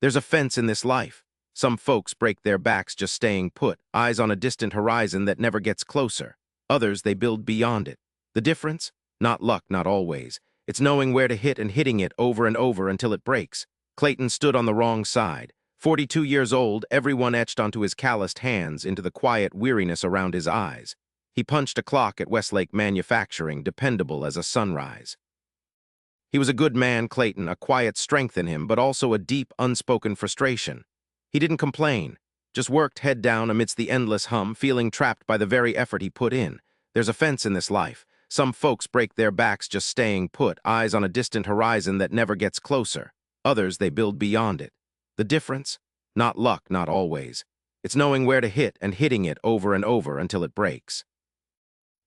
There's a fence in this life. Some folks break their backs just staying put, eyes on a distant horizon that never gets closer. Others, they build beyond it. The difference? Not luck, not always. It's knowing where to hit and hitting it over and over until it breaks. Clayton stood on the wrong side. 42 years old, everyone etched onto his calloused hands into the quiet weariness around his eyes. He punched a clock at Westlake Manufacturing, dependable as a sunrise. He was a good man, Clayton, a quiet strength in him, but also a deep, unspoken frustration. He didn't complain, just worked head down amidst the endless hum, feeling trapped by the very effort he put in. There's a fence in this life. Some folks break their backs just staying put, eyes on a distant horizon that never gets closer. Others, they build beyond it. The difference? Not luck, not always. It's knowing where to hit and hitting it over and over until it breaks.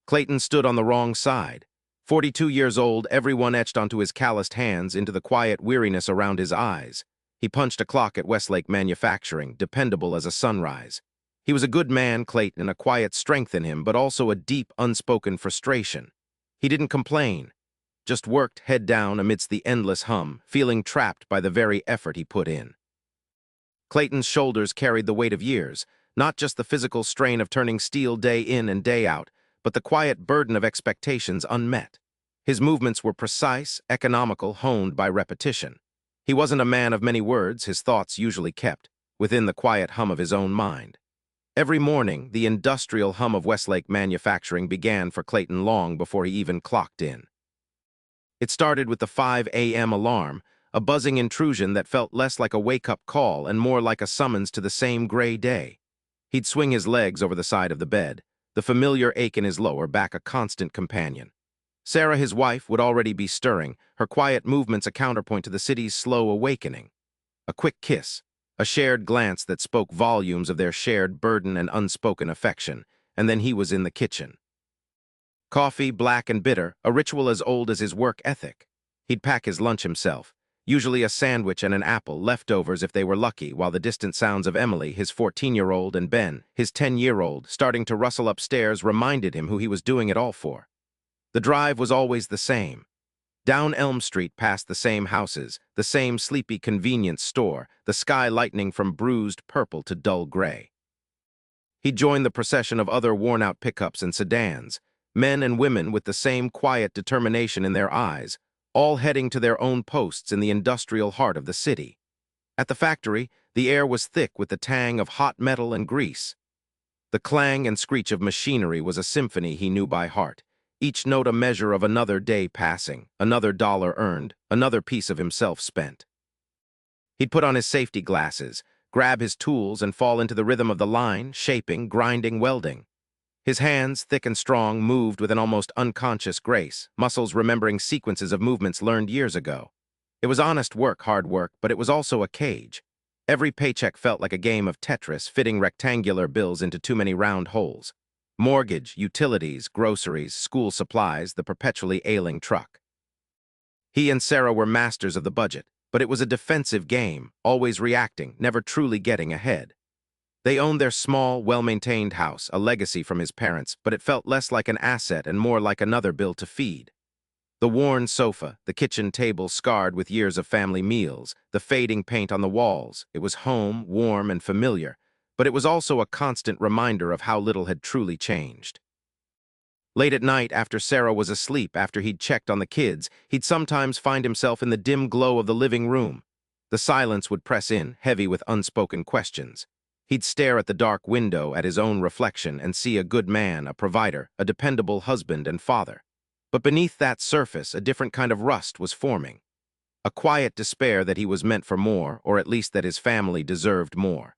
Clayton stood on the wrong side. 42 years old, everyone etched onto his calloused hands into the quiet weariness around his eyes. He punched a clock at Westlake Manufacturing, dependable as a sunrise. He was a good man, Clayton, a quiet strength in him, but also a deep, unspoken frustration. He didn't complain, just worked head down amidst the endless hum, feeling trapped by the very effort he put in. Clayton's shoulders carried the weight of years, not just the physical strain of turning steel day in and day out, but the quiet burden of expectations unmet. His movements were precise, economical, honed by repetition. He wasn't a man of many words, his thoughts usually kept within the quiet hum of his own mind. Every morning, the industrial hum of Westlake Manufacturing began for Clayton long before he even clocked in. It started with the 5 a.m. alarm, a buzzing intrusion that felt less like a wake-up call and more like a summons to the same gray day. He'd swing his legs over the side of the bed, the familiar ache in his lower back a constant companion. Sarah, his wife, would already be stirring, her quiet movements a counterpoint to the city's slow awakening. A quick kiss, a shared glance that spoke volumes of their shared burden and unspoken affection, and then he was in the kitchen. Coffee, black and bitter, a ritual as old as his work ethic. He'd pack his lunch himself, usually a sandwich and an apple, leftovers if they were lucky, while the distant sounds of Emily, his 14-year-old, and Ben, his 10-year-old, starting to rustle upstairs reminded him who he was doing it all for. The drive was always the same. Down Elm Street past the same houses, the same sleepy convenience store, the sky lightening from bruised purple to dull gray. He'd join the procession of other worn-out pickups and sedans, men and women with the same quiet determination in their eyes, all heading to their own posts in the industrial heart of the city. At the factory, the air was thick with the tang of hot metal and grease. The clang and screech of machinery was a symphony he knew by heart, each note a measure of another day passing, another dollar earned, another piece of himself spent. He'd put on his safety glasses, grab his tools, and fall into the rhythm of the line, shaping, grinding, welding. His hands, thick and strong, moved with an almost unconscious grace, muscles remembering sequences of movements learned years ago. It was honest work, hard work, but it was also a cage. Every paycheck felt like a game of Tetris, fitting rectangular bills into too many round holes. Mortgage, utilities, groceries, school supplies, the perpetually ailing truck. He and Sarah were masters of the budget, but it was a defensive game, always reacting, never truly getting ahead. They owned their small, well-maintained house, a legacy from his parents, but it felt less like an asset and more like another bill to feed. The worn sofa, the kitchen table scarred with years of family meals, the fading paint on the walls, it was home, warm and familiar, but it was also a constant reminder of how little had truly changed. Late at night, after Sarah was asleep, after he'd checked on the kids, he'd sometimes find himself in the dim glow of the living room. The silence would press in, heavy with unspoken questions. He'd stare at the dark window at his own reflection and see a good man, a provider, a dependable husband and father. But beneath that surface, a different kind of rust was forming. A quiet despair that he was meant for more, or at least that his family deserved more.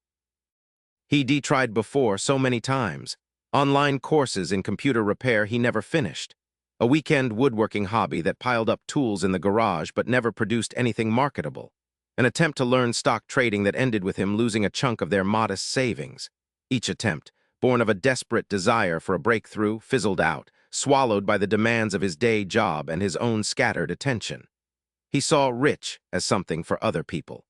He'd tried before so many times. Online courses in computer repair he never finished. A weekend woodworking hobby that piled up tools in the garage but never produced anything marketable. An attempt to learn stock trading that ended with him losing a chunk of their modest savings. Each attempt, born of a desperate desire for a breakthrough, fizzled out, swallowed by the demands of his day job and his own scattered attention. He saw rich as something for other people.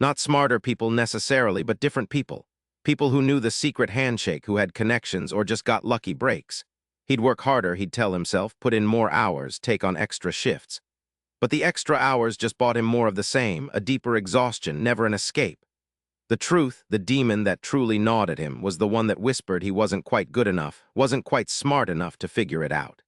Not smarter people necessarily, but different people. People who knew the secret handshake, who had connections or just got lucky breaks. He'd work harder, he'd tell himself, put in more hours, take on extra shifts. But the extra hours just bought him more of the same, a deeper exhaustion, never an escape. The truth, the demon that truly gnawed at him, was the one that whispered he wasn't quite good enough, wasn't quite smart enough to figure it out.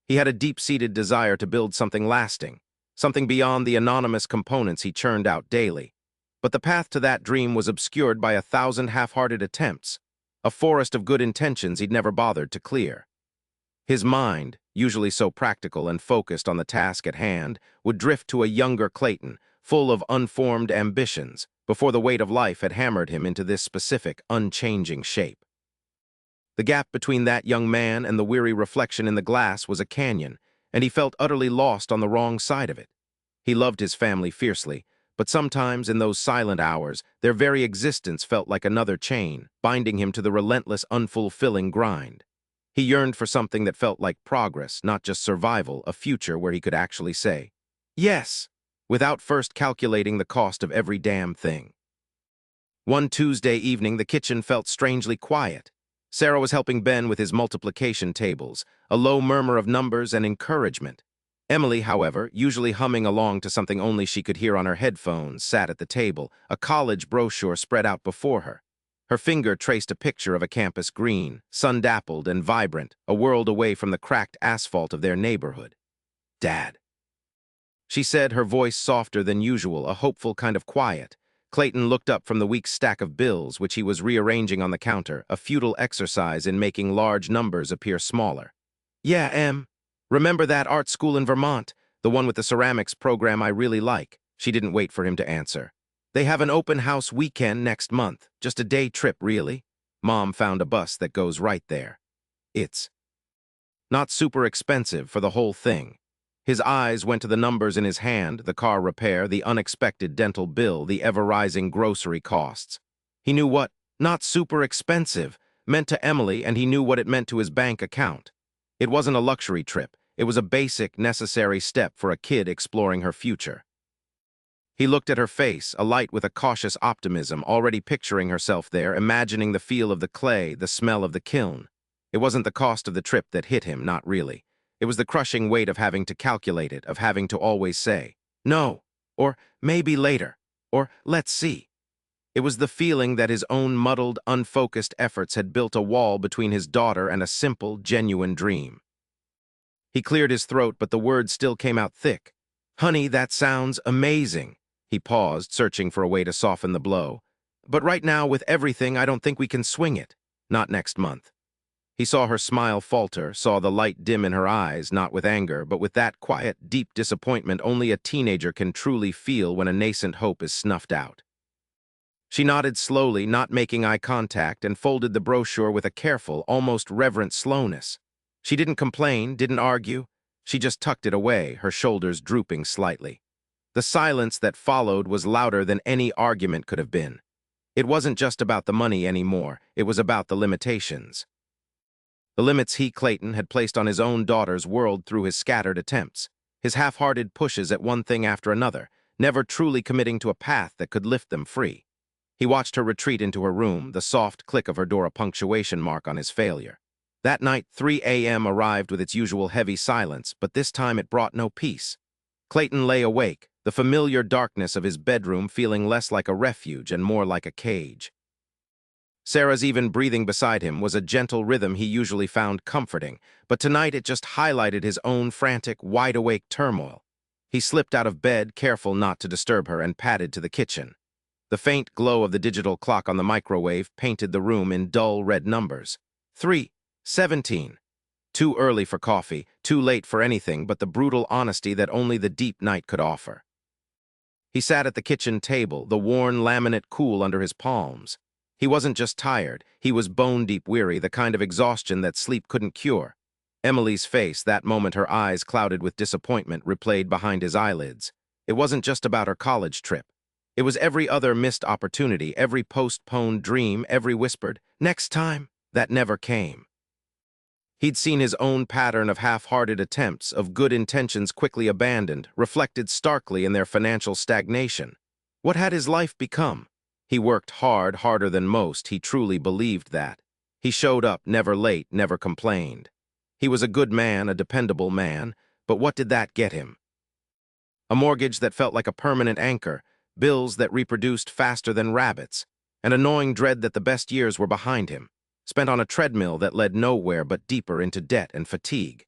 He had a deep-seated desire to build something lasting, something beyond the anonymous components he churned out daily. But the path to that dream was obscured by 1,000 half-hearted attempts, a forest of good intentions he'd never bothered to clear. His mind, usually so practical and focused on the task at hand, would drift to a younger Clayton, full of unformed ambitions, before the weight of life had hammered him into this specific, unchanging shape. The gap between that young man and the weary reflection in the glass was a canyon, and he felt utterly lost on the wrong side of it. He loved his family fiercely, but sometimes in those silent hours, their very existence felt like another chain, binding him to the relentless, unfulfilling grind. He yearned for something that felt like progress, not just survival, a future where he could actually say, yes, without first calculating the cost of every damn thing. One Tuesday evening, the kitchen felt strangely quiet. Sarah was helping Ben with his multiplication tables, a low murmur of numbers and encouragement. Emily, however, usually humming along to something only she could hear on her headphones, sat at the table, a college brochure spread out before her. Her finger traced a picture of a campus green, sun-dappled and vibrant, a world away from the cracked asphalt of their neighborhood. "Dad," she said, her voice softer than usual, a hopeful kind of quiet. Clayton looked up from the week's stack of bills, which he was rearranging on the counter, a futile exercise in making large numbers appear smaller. "Yeah, Em. Remember that art school in Vermont, the one with the ceramics program I really like?" She didn't wait for him to answer. "They have an open house weekend next month, just a day trip, really. Mom found a bus that goes right there. It's not super expensive for the whole thing." His eyes went to the numbers in his hand, the car repair, the unexpected dental bill, the ever-rising grocery costs. He knew what "not super expensive" meant to Emily, and he knew what it meant to his bank account. It wasn't a luxury trip. It was a basic, necessary step for a kid exploring her future. He looked at her face, alight with a cautious optimism, already picturing herself there, imagining the feel of the clay, the smell of the kiln. It wasn't the cost of the trip that hit him, not really. It was the crushing weight of having to calculate it, of having to always say, "No," or "maybe later," or "let's see." It was the feeling that his own muddled, unfocused efforts had built a wall between his daughter and a simple, genuine dream. He cleared his throat, but the words still came out thick. "Honey, that sounds amazing." He paused, searching for a way to soften the blow. "But right now, with everything, I don't think we can swing it. Not next month." He saw her smile falter, saw the light dim in her eyes, not with anger, but with that quiet, deep disappointment only a teenager can truly feel when a nascent hope is snuffed out. She nodded slowly, not making eye contact, and folded the brochure with a careful, almost reverent slowness. She didn't complain, didn't argue. She just tucked it away, her shoulders drooping slightly. The silence that followed was louder than any argument could have been. It wasn't just about the money anymore, it was about the limitations. The limits he, Clayton, had placed on his own daughter's world through his scattered attempts, his half-hearted pushes at one thing after another, never truly committing to a path that could lift them free. He watched her retreat into her room, the soft click of her door a punctuation mark on his failure. That night, 3 a.m. arrived with its usual heavy silence, but this time it brought no peace. Clayton lay awake, the familiar darkness of his bedroom feeling less like a refuge and more like a cage. Sarah's even breathing beside him was a gentle rhythm he usually found comforting, but tonight it just highlighted his own frantic, wide-awake turmoil. He slipped out of bed, careful not to disturb her, and padded to the kitchen. The faint glow of the digital clock on the microwave painted the room in dull red numbers. 3:17. Too early for coffee, too late for anything but the brutal honesty that only the deep night could offer. He sat at the kitchen table, the worn laminate cool under his palms. He wasn't just tired, he was bone-deep weary, the kind of exhaustion that sleep couldn't cure. Emily's face, that moment her eyes clouded with disappointment, replayed behind his eyelids. It wasn't just about her college trip. It was every other missed opportunity, every postponed dream, every whispered, "next time," that never came. He'd seen his own pattern of half-hearted attempts, of good intentions quickly abandoned, reflected starkly in their financial stagnation. What had his life become? He worked hard, harder than most, he truly believed that. He showed up, never late, never complained. He was a good man, a dependable man, but what did that get him? A mortgage that felt like a permanent anchor, bills that reproduced faster than rabbits, and a gnawing dread that the best years were behind him, spent on a treadmill that led nowhere but deeper into debt and fatigue.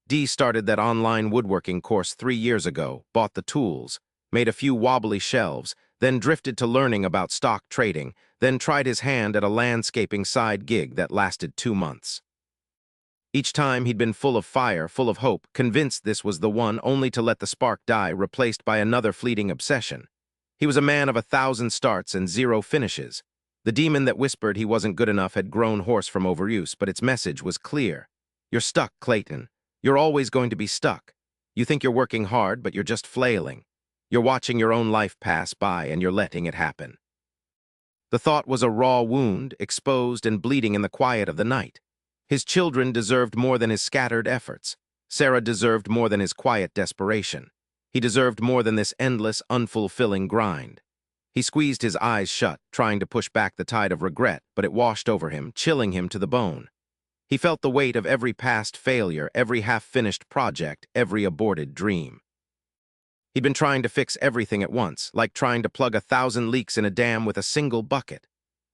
He started that online woodworking course 3 years ago, bought the tools, made a few wobbly shelves, then drifted to learning about stock trading, then tried his hand at a landscaping side gig that lasted 2 months. Each time he'd been full of fire, full of hope, convinced this was the one, only to let the spark die, replaced by another fleeting obsession. He was a man of 1,000 starts and 0 finishes. The demon that whispered he wasn't good enough had grown hoarse from overuse, but its message was clear. You're stuck, Clayton. You're always going to be stuck. You think you're working hard, but you're just flailing. You're watching your own life pass by, and you're letting it happen. The thought was a raw wound, exposed and bleeding in the quiet of the night. His children deserved more than his scattered efforts. Sarah deserved more than his quiet desperation. He deserved more than this endless, unfulfilling grind. He squeezed his eyes shut, trying to push back the tide of regret, but it washed over him, chilling him to the bone. He felt the weight of every past failure, every half-finished project, every aborted dream. He'd been trying to fix everything at once, like trying to plug 1,000 leaks in a dam with a single bucket.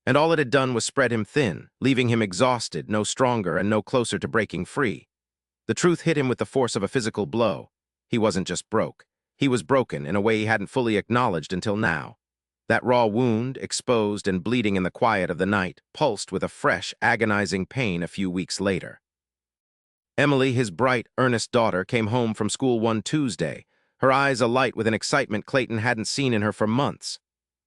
And all it had done was spread him thin, leaving him exhausted, no stronger and no closer to breaking free. The truth hit him with the force of a physical blow. He wasn't just broke. He was broken in a way he hadn't fully acknowledged until now. That raw wound, exposed and bleeding in the quiet of the night, pulsed with a fresh, agonizing pain a few weeks later. Emily, his bright, earnest daughter, came home from school one Tuesday, her eyes alight with an excitement Clayton hadn't seen in her for months.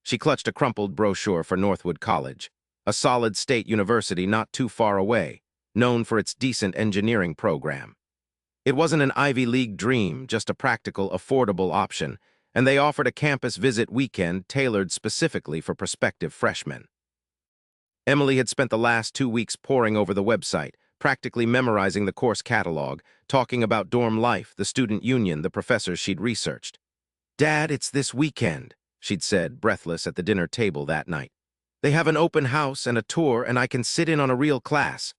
She clutched a crumpled brochure for Northwood College, a solid state university not too far away, known for its decent engineering program. It wasn't an Ivy League dream, just a practical, affordable option, and they offered a campus visit weekend tailored specifically for prospective freshmen. Emily had spent the last 2 weeks poring over the website, practically memorizing the course catalog, talking about dorm life, the student union, the professors she'd researched. "Dad, it's this weekend," she'd said, breathless at the dinner table that night. "They have an open house and a tour, and I can sit in on a real class.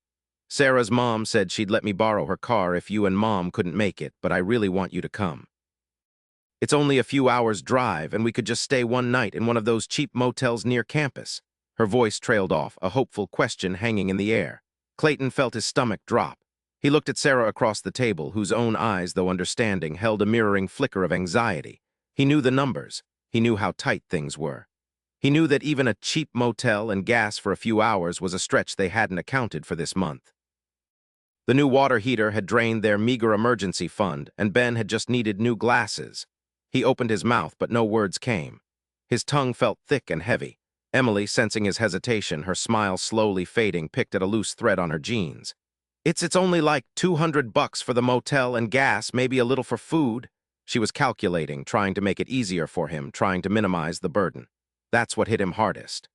Sarah's mom said she'd let me borrow her car if you and Mom couldn't make it, but I really want you to come. It's only a few hours' drive, and we could just stay one night in one of those cheap motels near campus." Her voice trailed off, a hopeful question hanging in the air. Clayton felt his stomach drop. He looked at Sarah across the table, whose own eyes, though understanding, held a mirroring flicker of anxiety. He knew the numbers. He knew how tight things were. He knew that even a cheap motel and gas for a few hours was a stretch they hadn't accounted for this month. The new water heater had drained their meager emergency fund, and Ben had just needed new glasses. He opened his mouth, but no words came. His tongue felt thick and heavy. Emily, sensing his hesitation, her smile slowly fading, picked at a loose thread on her jeans. It's only like $200 for the motel and gas, maybe a little for food." She was calculating, trying to make it easier for him, trying to minimize the burden. That's what hit him hardest.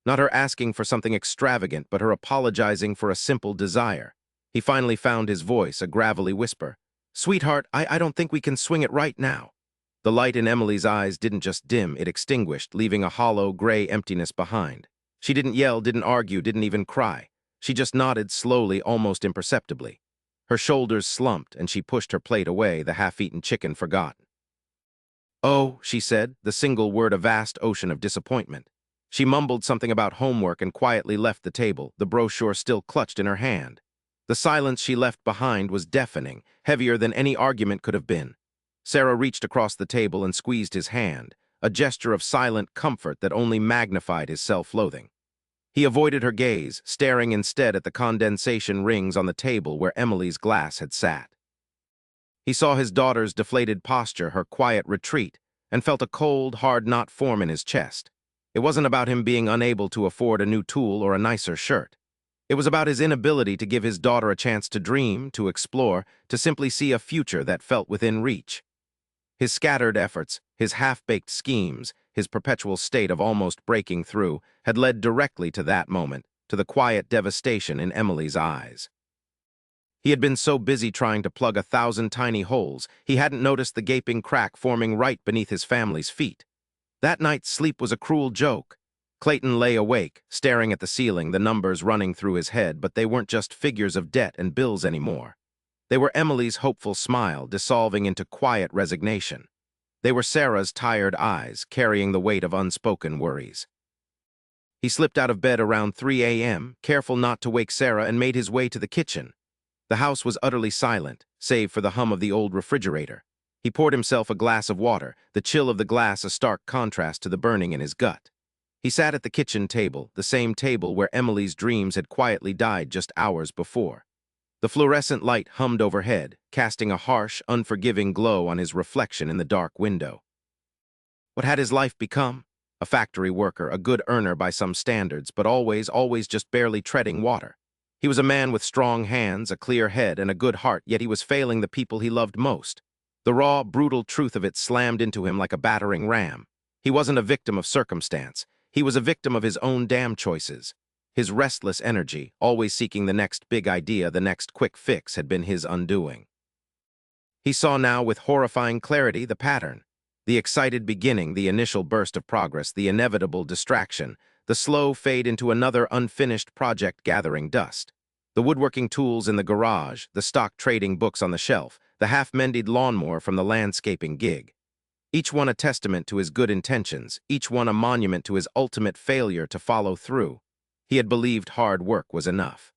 Not her asking for something extravagant, but her apologizing for a simple desire. He finally found his voice, a gravelly whisper. "Sweetheart, I don't think we can swing it right now." The light in Emily's eyes didn't just dim, it extinguished, leaving a hollow, gray emptiness behind. She didn't yell, didn't argue, didn't even cry. She just nodded slowly, almost imperceptibly. Her shoulders slumped, and she pushed her plate away, the half-eaten chicken forgotten. "Oh," she said, the single word a vast ocean of disappointment. She mumbled something about homework and quietly left the table, the brochure still clutched in her hand. The silence she left behind was deafening, heavier than any argument could have been. Sarah reached across the table and squeezed his hand, a gesture of silent comfort that only magnified his self-loathing. He avoided her gaze, staring instead at the condensation rings on the table where Emily's glass had sat. He saw his daughter's deflated posture, her quiet retreat, and felt a cold, hard knot form in his chest. It wasn't about him being unable to afford a new tool or a nicer shirt. It was about his inability to give his daughter a chance to dream, to explore, to simply see a future that felt within reach. His scattered efforts, his half-baked schemes, his perpetual state of almost breaking through, had led directly to that moment, to the quiet devastation in Emily's eyes. He had been so busy trying to plug 1,000 tiny holes, he hadn't noticed the gaping crack forming right beneath his family's feet. That night's sleep was a cruel joke. Clayton lay awake, staring at the ceiling, the numbers running through his head, but they weren't just figures of debt and bills anymore. They were Emily's hopeful smile dissolving into quiet resignation. They were Sarah's tired eyes carrying the weight of unspoken worries. He slipped out of bed around 3 a.m., careful not to wake Sarah, and made his way to the kitchen. The house was utterly silent, save for the hum of the old refrigerator. He poured himself a glass of water, the chill of the glass a stark contrast to the burning in his gut. He sat at the kitchen table, the same table where Emily's dreams had quietly died just hours before. The fluorescent light hummed overhead, casting a harsh, unforgiving glow on his reflection in the dark window. What had his life become? A factory worker, a good earner by some standards, but always just barely treading water. He was a man with strong hands, a clear head, and a good heart, yet he was failing the people he loved most. The raw, brutal truth of it slammed into him like a battering ram. He wasn't a victim of circumstance. He was a victim of his own damn choices. His restless energy, always seeking the next big idea, the next quick fix, had been his undoing. He saw now with horrifying clarity the pattern. The excited beginning, the initial burst of progress, the inevitable distraction, the slow fade into another unfinished project gathering dust. The woodworking tools in the garage, the stock trading books on the shelf, the half-mended lawnmower from the landscaping gig. Each one a testament to his good intentions, each one a monument to his ultimate failure to follow through. He had believed hard work was enough.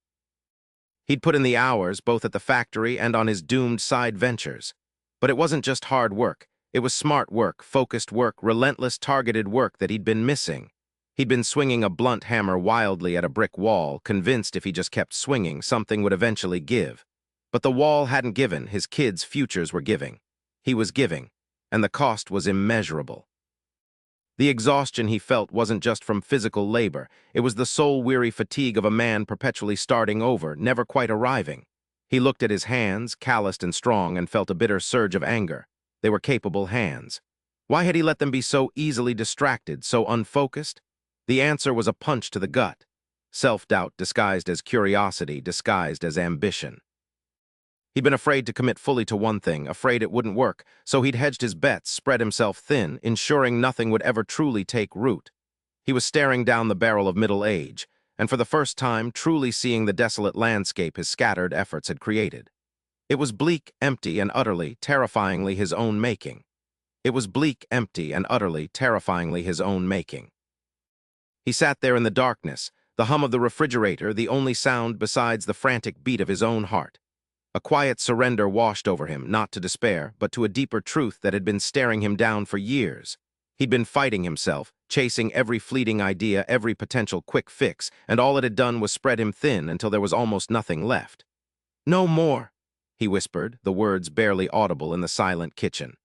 He'd put in the hours both at the factory and on his doomed side ventures. But it wasn't just hard work. It was smart work, focused work, relentless, targeted work that he'd been missing. He'd been swinging a blunt hammer wildly at a brick wall, convinced if he just kept swinging, something would eventually give. But the wall hadn't given, his kids' futures were giving. He was giving, and the cost was immeasurable. The exhaustion he felt wasn't just from physical labor. It was the soul-weary fatigue of a man perpetually starting over, never quite arriving. He looked at his hands, calloused and strong, and felt a bitter surge of anger. They were capable hands. Why had he let them be so easily distracted, so unfocused? The answer was a punch to the gut. Self-doubt disguised as curiosity, disguised as ambition. He'd been afraid to commit fully to one thing, afraid it wouldn't work, so he'd hedged his bets, spread himself thin, ensuring nothing would ever truly take root. He was staring down the barrel of middle age, and for the first time truly seeing the desolate landscape his scattered efforts had created. It was bleak, empty, and utterly, terrifyingly his own making. It was bleak, empty, and utterly, terrifyingly his own making. He sat there in the darkness, the hum of the refrigerator the only sound besides the frantic beat of his own heart. A quiet surrender washed over him, not to despair, but to a deeper truth that had been staring him down for years. He'd been fighting himself, chasing every fleeting idea, every potential quick fix, and all it had done was spread him thin until there was almost nothing left. "No more," he whispered, the words barely audible in the silent kitchen.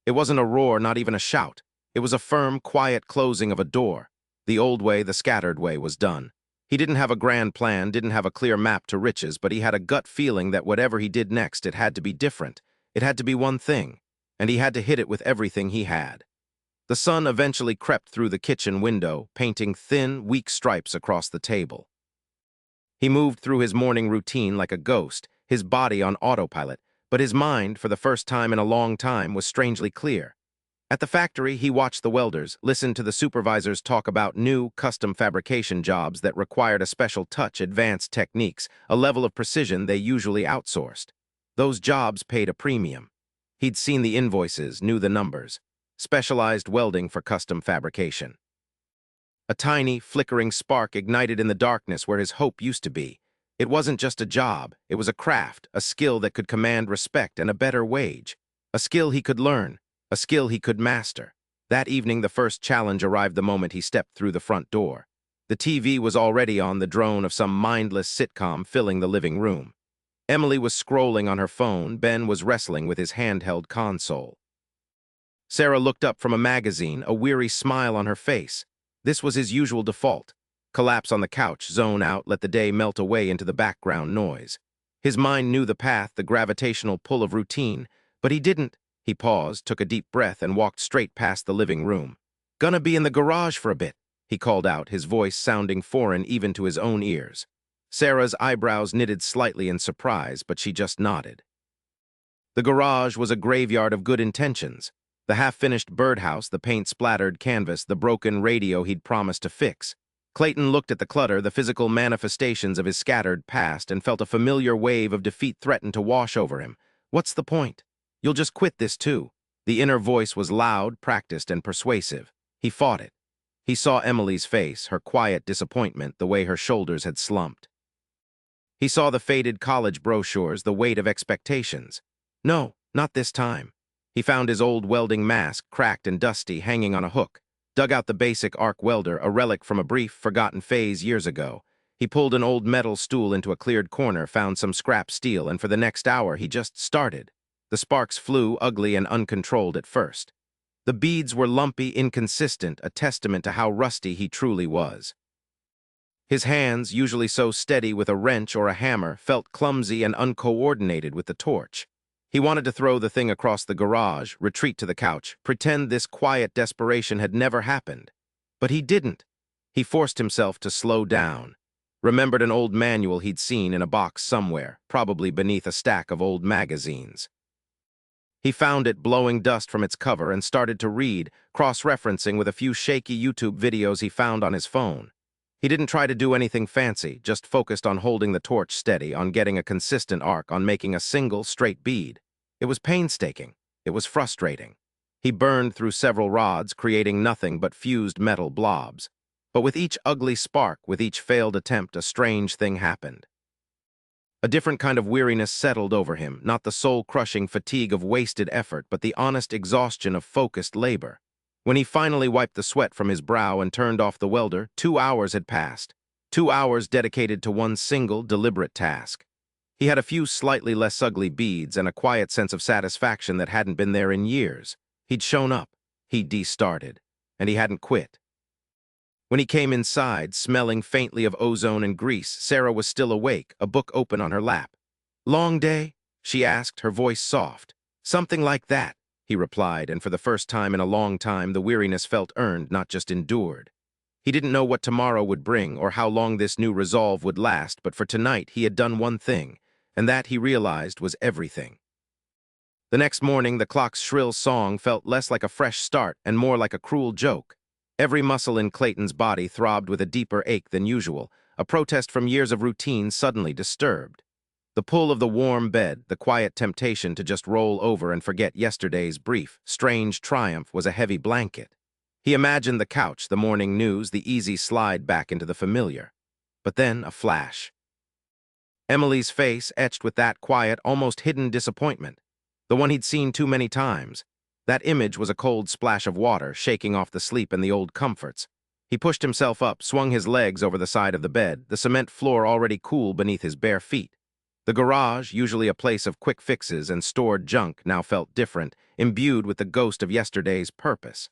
It wasn't a roar, not even a shout. It was a firm, quiet closing of a door. The old way, the scattered way, was done. He didn't have a grand plan, didn't have a clear map to riches, but he had a gut feeling that whatever he did next, it had to be different. It had to be one thing, and he had to hit it with everything he had. The sun eventually crept through the kitchen window, painting thin, weak stripes across the table. He moved through his morning routine like a ghost, his body on autopilot, but his mind, for the first time in a long time, was strangely clear. At the factory, he watched the welders, listened to the supervisors talk about new, custom fabrication jobs that required a special touch, advanced techniques, a level of precision they usually outsourced. Those jobs paid a premium. He'd seen the invoices, knew the numbers. Specialized welding for custom fabrication. A tiny, flickering spark ignited in the darkness where his hope used to be. It wasn't just a job, it was a craft, a skill that could command respect and a better wage. A skill he could learn. A skill he could master. That evening, the first challenge arrived the moment he stepped through the front door. The TV was already on, the drone of some mindless sitcom filling the living room. Emily was scrolling on her phone, Ben was wrestling with his handheld console. Sarah looked up from a magazine, a weary smile on her face. This was his usual default. Collapse on the couch, zone out, let the day melt away into the background noise. His mind knew the path, the gravitational pull of routine, but he didn't. He paused, took a deep breath, and walked straight past the living room. "Gonna be in the garage for a bit," he called out, his voice sounding foreign even to his own ears. Sarah's eyebrows knitted slightly in surprise, but she just nodded. The garage was a graveyard of good intentions. The half-finished birdhouse, the paint-splattered canvas, the broken radio he'd promised to fix. Clayton looked at the clutter, the physical manifestations of his scattered past, and felt a familiar wave of defeat threaten to wash over him. What's the point? You'll just quit this too. The inner voice was loud, practiced, and persuasive. He fought it. He saw Emily's face, her quiet disappointment, the way her shoulders had slumped. He saw the faded college brochures, the weight of expectations. No, not this time. He found his old welding mask, cracked and dusty, hanging on a hook. Dug out the basic arc welder, a relic from a brief, forgotten phase years ago. He pulled an old metal stool into a cleared corner, found some scrap steel, and for the next hour he just started. The sparks flew, ugly and uncontrolled at first. The beads were lumpy, inconsistent, a testament to how rusty he truly was. His hands, usually so steady with a wrench or a hammer, felt clumsy and uncoordinated with the torch. He wanted to throw the thing across the garage, retreat to the couch, pretend this quiet desperation had never happened. But he didn't. He forced himself to slow down. Remembered an old manual he'd seen in a box somewhere, probably beneath a stack of old magazines. He found it, blowing dust from its cover, and started to read, cross-referencing with a few shaky YouTube videos he found on his phone. He didn't try to do anything fancy, just focused on holding the torch steady, on getting a consistent arc, on making a single, straight bead. It was painstaking. It was frustrating. He burned through several rods, creating nothing but fused metal blobs. But with each ugly spark, with each failed attempt, a strange thing happened. A different kind of weariness settled over him, not the soul-crushing fatigue of wasted effort, but the honest exhaustion of focused labor. When he finally wiped the sweat from his brow and turned off the welder, 2 hours had passed. 2 hours dedicated to one single, deliberate task. He had a few slightly less ugly beads and a quiet sense of satisfaction that hadn't been there in years. He'd shown up. He'd de-started. And he hadn't quit. When he came inside, smelling faintly of ozone and grease, Sarah was still awake, a book open on her lap. "Long day?" she asked, her voice soft. "Something like that," he replied, and for the first time in a long time, the weariness felt earned, not just endured. He didn't know what tomorrow would bring or how long this new resolve would last, but for tonight he had done one thing, and that, he realized, was everything. The next morning, the clock's shrill song felt less like a fresh start and more like a cruel joke. Every muscle in Clayton's body throbbed with a deeper ache than usual, a protest from years of routine suddenly disturbed. The pull of the warm bed, the quiet temptation to just roll over and forget yesterday's brief, strange triumph was a heavy blanket. He imagined the couch, the morning news, the easy slide back into the familiar. But then a flash. Emily's face etched with that quiet, almost hidden disappointment, the one he'd seen too many times. That image was a cold splash of water, shaking off the sleep and the old comforts. He pushed himself up, swung his legs over the side of the bed, the cement floor already cool beneath his bare feet. The garage, usually a place of quick fixes and stored junk, now felt different, imbued with the ghost of yesterday's purpose.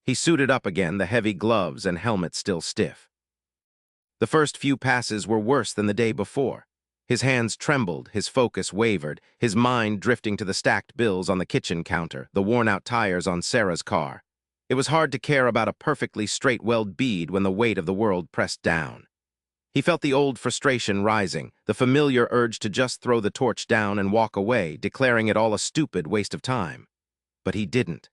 He suited up again, the heavy gloves and helmet still stiff. The first few passes were worse than the day before. His hands trembled, his focus wavered, his mind drifting to the stacked bills on the kitchen counter, the worn-out tires on Sarah's car. It was hard to care about a perfectly straight weld bead when the weight of the world pressed down. He felt the old frustration rising, the familiar urge to just throw the torch down and walk away, declaring it all a stupid waste of time. But he didn't.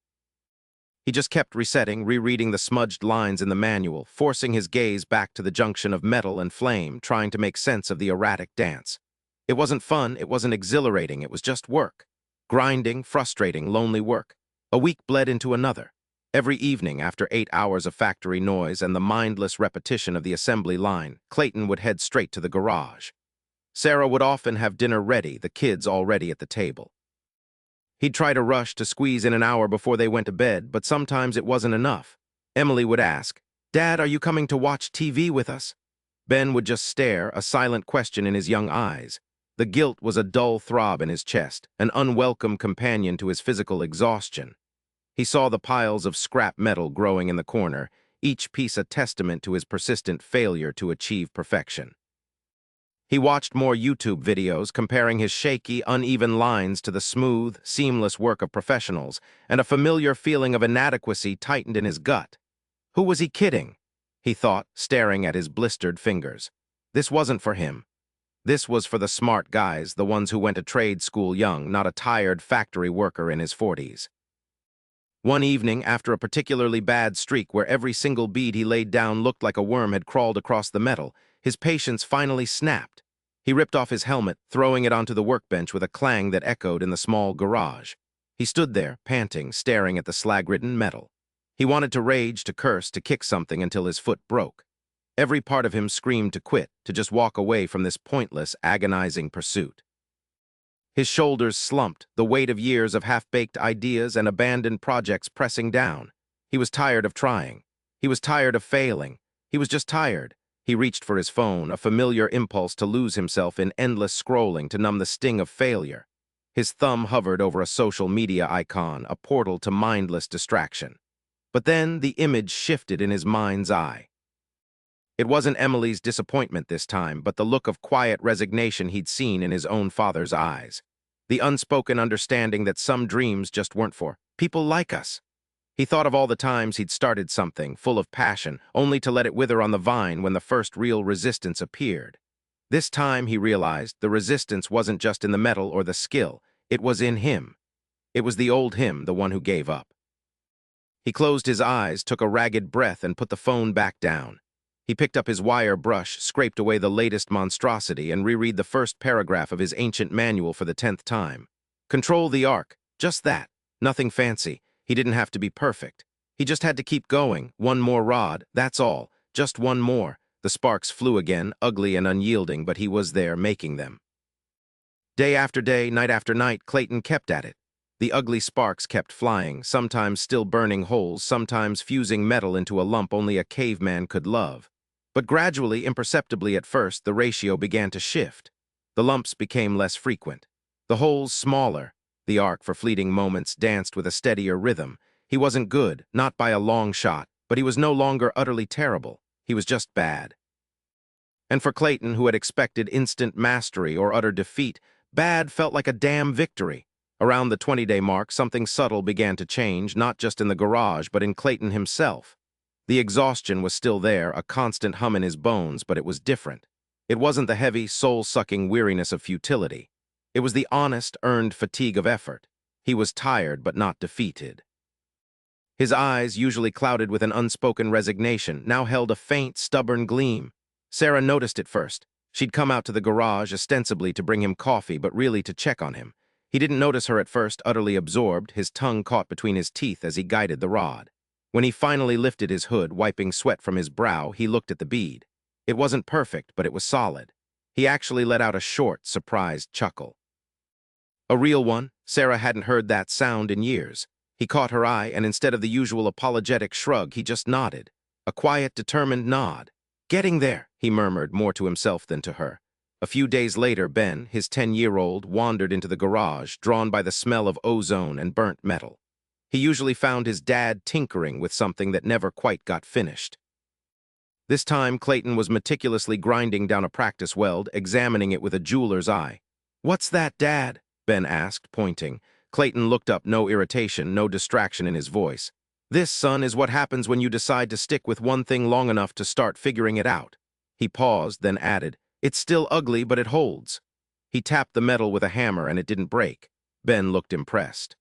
He just kept resetting, rereading the smudged lines in the manual, forcing his gaze back to the junction of metal and flame, trying to make sense of the erratic dance. It wasn't fun, it wasn't exhilarating, it was just work. Grinding, frustrating, lonely work. A week bled into another. Every evening, after 8 hours of factory noise and the mindless repetition of the assembly line, Clayton would head straight to the garage. Sarah would often have dinner ready, the kids already at the table. He'd try to rush to squeeze in an hour before they went to bed, but sometimes it wasn't enough. Emily would ask, "Dad, are you coming to watch TV with us?" Ben would just stare, a silent question in his young eyes. The guilt was a dull throb in his chest, an unwelcome companion to his physical exhaustion. He saw the piles of scrap metal growing in the corner, each piece a testament to his persistent failure to achieve perfection. He watched more YouTube videos, comparing his shaky, uneven lines to the smooth, seamless work of professionals, and a familiar feeling of inadequacy tightened in his gut. Who was he kidding? He thought, staring at his blistered fingers. This wasn't for him. This was for the smart guys, the ones who went to trade school young, not a tired factory worker in his 40s. One evening, after a particularly bad streak where every single bead he laid down looked like a worm had crawled across the metal, his patience finally snapped. He ripped off his helmet, throwing it onto the workbench with a clang that echoed in the small garage. He stood there, panting, staring at the slag-ridden metal. He wanted to rage, to curse, to kick something until his foot broke. Every part of him screamed to quit, to just walk away from this pointless, agonizing pursuit. His shoulders slumped, the weight of years of half-baked ideas and abandoned projects pressing down. He was tired of trying. He was tired of failing. He was just tired. He reached for his phone, a familiar impulse to lose himself in endless scrolling to numb the sting of failure. His thumb hovered over a social media icon, a portal to mindless distraction. But then the image shifted in his mind's eye. It wasn't Emily's disappointment this time, but the look of quiet resignation he'd seen in his own father's eyes. The unspoken understanding that some dreams just weren't for people like us. He thought of all the times he'd started something, full of passion, only to let it wither on the vine when the first real resistance appeared. This time, he realized, the resistance wasn't just in the metal or the skill, it was in him. It was the old him, the one who gave up. He closed his eyes, took a ragged breath, and put the phone back down. He picked up his wire brush, scraped away the latest monstrosity, and reread the first paragraph of his ancient manual for the 10th time. Control the arc. Just that. Nothing fancy. He didn't have to be perfect. He just had to keep going. One more rod, that's all. Just one more. The sparks flew again, ugly and unyielding, but he was there making them. Day after day, night after night, Clayton kept at it. The ugly sparks kept flying, sometimes still burning holes, sometimes fusing metal into a lump only a caveman could love. But gradually, imperceptibly at first, the ratio began to shift. The lumps became less frequent. The holes smaller. The arc for fleeting moments danced with a steadier rhythm. He wasn't good, not by a long shot, but he was no longer utterly terrible. He was just bad. And for Clayton, who had expected instant mastery or utter defeat, bad felt like a damn victory. Around the 20-day mark, something subtle began to change, not just in the garage, but in Clayton himself. The exhaustion was still there, a constant hum in his bones, but it was different. It wasn't the heavy, soul-sucking weariness of futility. It was the honest, earned fatigue of effort. He was tired, but not defeated. His eyes, usually clouded with an unspoken resignation, now held a faint, stubborn gleam. Sarah noticed it first. She'd come out to the garage ostensibly to bring him coffee, but really to check on him. He didn't notice her at first, utterly absorbed, his tongue caught between his teeth as he guided the rod. When he finally lifted his hood, wiping sweat from his brow, he looked at the bead. It wasn't perfect, but it was solid. He actually let out a short, surprised chuckle. A real one. Sarah hadn't heard that sound in years. He caught her eye, and instead of the usual apologetic shrug, he just nodded. A quiet, determined nod. "Getting there," he murmured, more to himself than to her. A few days later, Ben, his 10-year-old, wandered into the garage, drawn by the smell of ozone and burnt metal. He usually found his dad tinkering with something that never quite got finished. This time, Clayton was meticulously grinding down a practice weld, examining it with a jeweler's eye. "What's that, Dad?" Ben asked, pointing. Clayton looked up, no irritation, no distraction in his voice. "This, son, is what happens when you decide to stick with one thing long enough to start figuring it out." He paused, then added, "It's still ugly, but it holds." He tapped the metal with a hammer, and it didn't break. Ben looked impressed.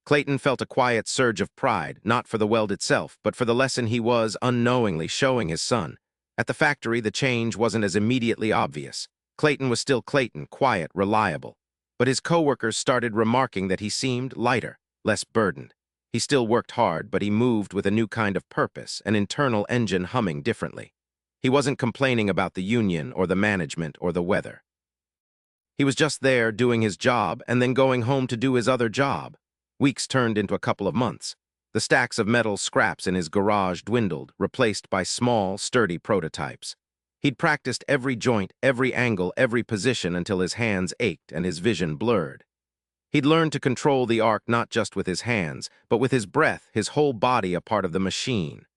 Clayton felt a quiet surge of pride, not for the weld itself, but for the lesson he was, unknowingly, showing his son. At the factory, the change wasn't as immediately obvious. Clayton was still Clayton, quiet, reliable. But his coworkers started remarking that he seemed lighter, less burdened. He still worked hard, but he moved with a new kind of purpose, an internal engine humming differently. He wasn't complaining about the union or the management or the weather. He was just there doing his job and then going home to do his other job. Weeks turned into a couple of months. The stacks of metal scraps in his garage dwindled, replaced by small, sturdy prototypes. He'd practiced every joint, every angle, every position until his hands ached and his vision blurred. He'd learned to control the arc not just with his hands, but with his breath, his whole body a part of the machine.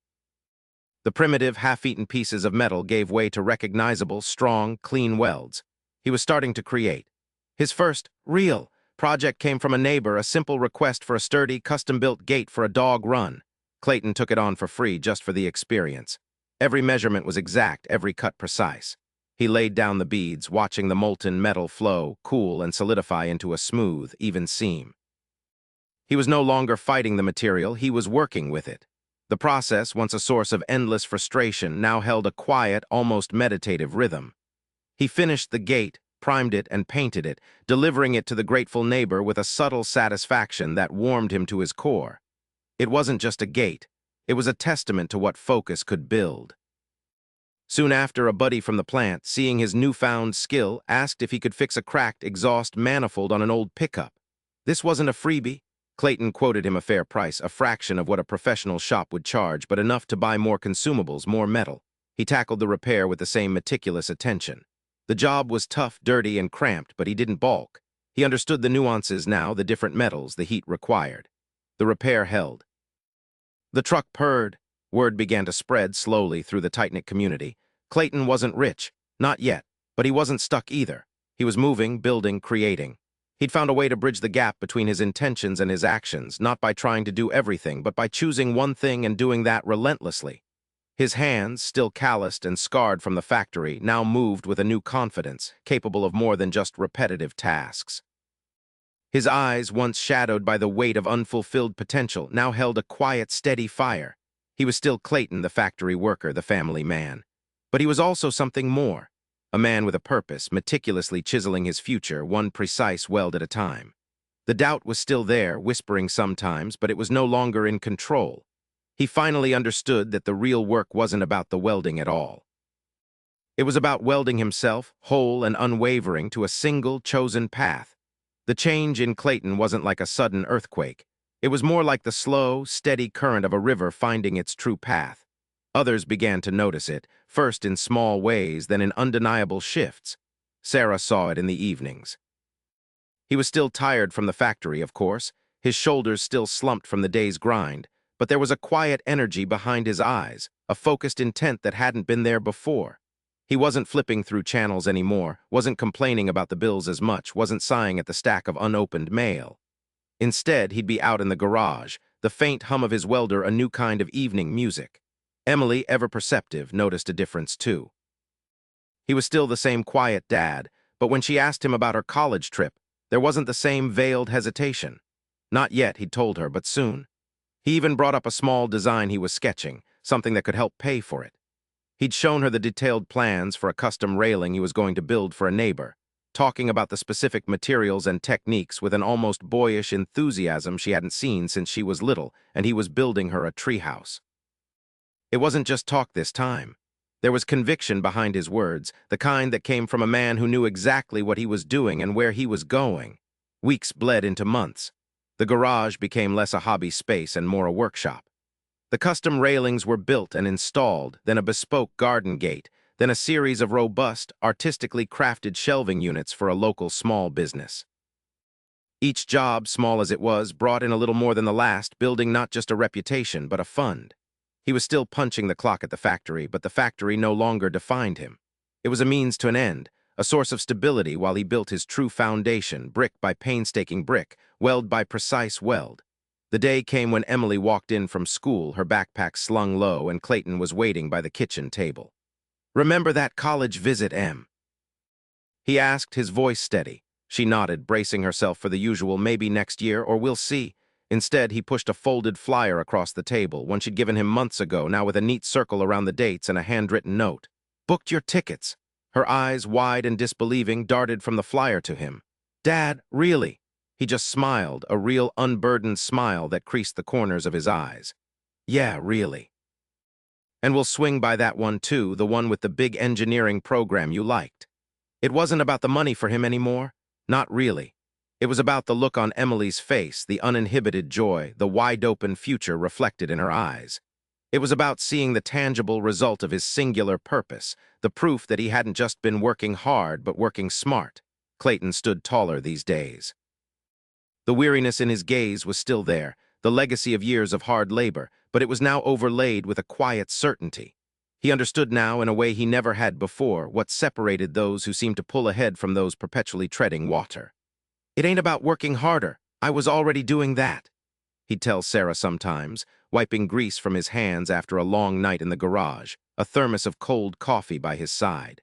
The primitive, half-eaten pieces of metal gave way to recognizable, strong, clean welds. He was starting to create. His first, real, project came from a neighbor, a simple request for a sturdy, custom-built gate for a dog run. Clayton took it on for free just for the experience. Every measurement was exact, every cut precise. He laid down the beads, watching the molten metal flow, cool and solidify into a smooth, even seam. He was no longer fighting the material, he was working with it. The process, once a source of endless frustration, now held a quiet, almost meditative rhythm. He finished the gate, primed it, and painted it, delivering it to the grateful neighbor with a subtle satisfaction that warmed him to his core. It wasn't just a gate. It was a testament to what focus could build. Soon after, a buddy from the plant, seeing his newfound skill, asked if he could fix a cracked exhaust manifold on an old pickup. This wasn't a freebie. Clayton quoted him a fair price, a fraction of what a professional shop would charge, but enough to buy more consumables, more metal. He tackled the repair with the same meticulous attention. The job was tough, dirty, and cramped, but he didn't balk. He understood the nuances now, the different metals, the heat required. The repair held. The truck purred. Word began to spread slowly through the tight-knit community. Clayton wasn't rich, not yet, but he wasn't stuck either. He was moving, building, creating. He'd found a way to bridge the gap between his intentions and his actions, not by trying to do everything, but by choosing one thing and doing that relentlessly. His hands, still calloused and scarred from the factory, now moved with a new confidence, capable of more than just repetitive tasks. His eyes, once shadowed by the weight of unfulfilled potential, now held a quiet, steady fire. He was still Clayton, the factory worker, the family man. But he was also something more. A man with a purpose, meticulously chiseling his future, one precise weld at a time. The doubt was still there, whispering sometimes, but it was no longer in control. He finally understood that the real work wasn't about the welding at all. It was about welding himself, whole and unwavering, to a single, chosen path. The change in Clayton wasn't like a sudden earthquake. It was more like the slow, steady current of a river finding its true path. Others began to notice it, first in small ways, then in undeniable shifts. Sarah saw it in the evenings. He was still tired from the factory, of course, his shoulders still slumped from the day's grind, but there was a quiet energy behind his eyes, a focused intent that hadn't been there before. He wasn't flipping through channels anymore, wasn't complaining about the bills as much, wasn't sighing at the stack of unopened mail. Instead, he'd be out in the garage, the faint hum of his welder a new kind of evening music. Emily, ever perceptive, noticed a difference too. He was still the same quiet dad, but when she asked him about her college trip, there wasn't the same veiled hesitation. Not yet, he'd told her, but soon. He even brought up a small design he was sketching, something that could help pay for it. He'd shown her the detailed plans for a custom railing he was going to build for a neighbor, talking about the specific materials and techniques with an almost boyish enthusiasm she hadn't seen since she was little, and he was building her a treehouse. It wasn't just talk this time. There was conviction behind his words, the kind that came from a man who knew exactly what he was doing and where he was going. Weeks bled into months. The garage became less a hobby space and more a workshop. The custom railings were built and installed, then a bespoke garden gate, then a series of robust, artistically crafted shelving units for a local small business. Each job, small as it was, brought in a little more than the last, building not just a reputation, but a fund. He was still punching the clock at the factory, but the factory no longer defined him. It was a means to an end, a source of stability while he built his true foundation, brick by painstaking brick, weld by precise weld. The day came when Emily walked in from school, her backpack slung low, and Clayton was waiting by the kitchen table. "Remember that college visit, Em?" He asked, his voice steady. She nodded, bracing herself for the usual maybe next year or we'll see. Instead, he pushed a folded flyer across the table, one she'd given him months ago, now with a neat circle around the dates and a handwritten note. "Booked your tickets." Her eyes, wide and disbelieving, darted from the flyer to him. "Dad, really?" He just smiled, a real unburdened smile that creased the corners of his eyes. "Yeah, really. And we'll swing by that one too, the one with the big engineering program you liked." It wasn't about the money for him anymore. Not really. It was about the look on Emily's face, the uninhibited joy, the wide-open future reflected in her eyes. It was about seeing the tangible result of his singular purpose, the proof that he hadn't just been working hard, but working smart. Clayton stood taller these days. The weariness in his gaze was still there, the legacy of years of hard labor, but it was now overlaid with a quiet certainty. He understood now, in a way he never had before, what separated those who seemed to pull ahead from those perpetually treading water. "It ain't about working harder. I was already doing that," he'd tell Sarah sometimes, wiping grease from his hands after a long night in the garage, a thermos of cold coffee by his side.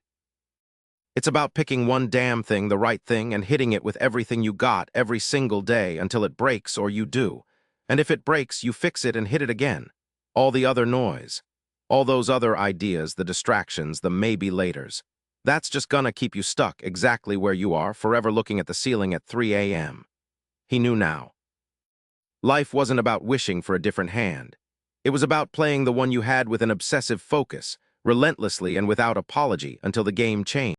It's about picking one damn thing, the right thing, and hitting it with everything you got every single day until it breaks or you do. And if it breaks, you fix it and hit it again. All the other noise, all those other ideas, the distractions, the maybe-laters, that's just gonna keep you stuck exactly where you are, forever looking at the ceiling at 3 a.m. He knew now. Life wasn't about wishing for a different hand. It was about playing the one you had with an obsessive focus, relentlessly and without apology, until the game changed.